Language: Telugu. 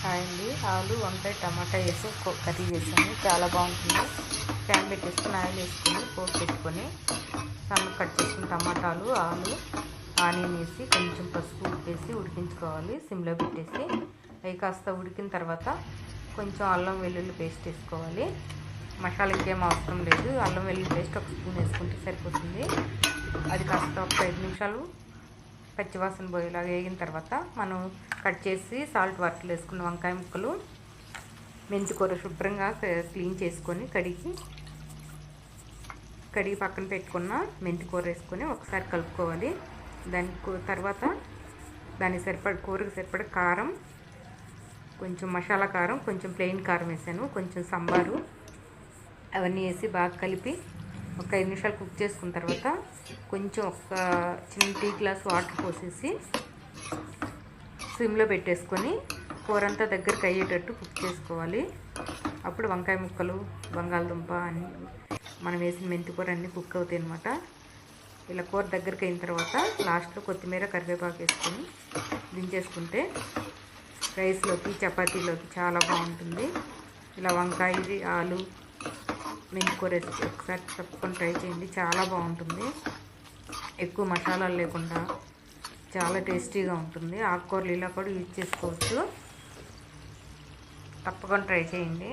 హాయ్ అండి. ఆలు వంకాయ టమాటా వేసి కర్రీ చేసాను. చాలా బాగుంటుంది. ప్యాన్ పెట్టేసుకుని ఆయిల్ వేసుకొని పోపు పెట్టుకొని సన్నగా కట్ చేసుకుని టమాటాలు ఆలు ఆనియన్ వేసి కొంచెం పసుపు ఉప్పు వేసి ఉడికించుకోవాలి. సిమ్లో పెట్టేసి అవి కాస్త ఉడికిన తర్వాత కొంచెం అల్లం వెల్లుల్లి పేస్ట్ వేసుకోవాలి. మసాలా ఇంకేం అవసరం లేదు. అల్లం వెల్లుల్లి పేస్ట్ ఒక స్పూన్ వేసుకుంటే సరిపోతుంది. అది కాస్త ఒక 5 నిమిషాలు పచ్చివాసన పోయేలాగా వేగిన తర్వాత మనం కట్ చేసి సాల్ట్ వాటర్లో వేసుకున్న వంకాయ ముక్కలు, మెంతికూర శుభ్రంగా క్లీన్ చేసుకొని కడిగి పక్కన పెట్టుకున్న మెంతికూర వేసుకొని ఒకసారి కలుపుకోవాలి. తర్వాత కూరకు సరిపడ కారం, కొంచెం మసాలా కారం, కొంచెం ప్లెయిన్ కారం వేసాను, కొంచెం సాంబారు అవన్నీ వేసి బాగా కలిపి ఒక 5 నిమిషాలు కుక్ చేసుకున్న తర్వాత కొంచెం ఒక చిన్న టీ గ్లాస్ వాటర్ పోసేసి సిమ్లో పెట్టేసుకొని కూర అంతా దగ్గరికి అయ్యేటట్టు కుక్ చేసుకోవాలి. అప్పుడు వంకాయ ముక్కలు, బంగాళదుంప అన్నీ మనం వేసిన మెంతికూర అన్నీ కుక్ అవుతాయి అన్నమాట. ఇలా కూర దగ్గరికి అయిన తర్వాత లాస్ట్లో కొత్తిమీర కరివేపాకు వేసుకొని దించేసుకుంటే రైస్లోకి చపాతీలోకి చాలా బాగుంటుంది. ఇలా వంకాయ ఆలు మెంతికూర వేసి ఒకసారి తప్పకుండా ట్రై చేయండి. చాలా బాగుంటుంది. ఎక్కువ మసాలాలు లేకుండా చాలా టేస్టీగా ఉంటుంది. ఆకుకూరలు ఇలా కూడా యూజ్ చేసుకోవచ్చు. తప్పకుండా ట్రై చేయండి.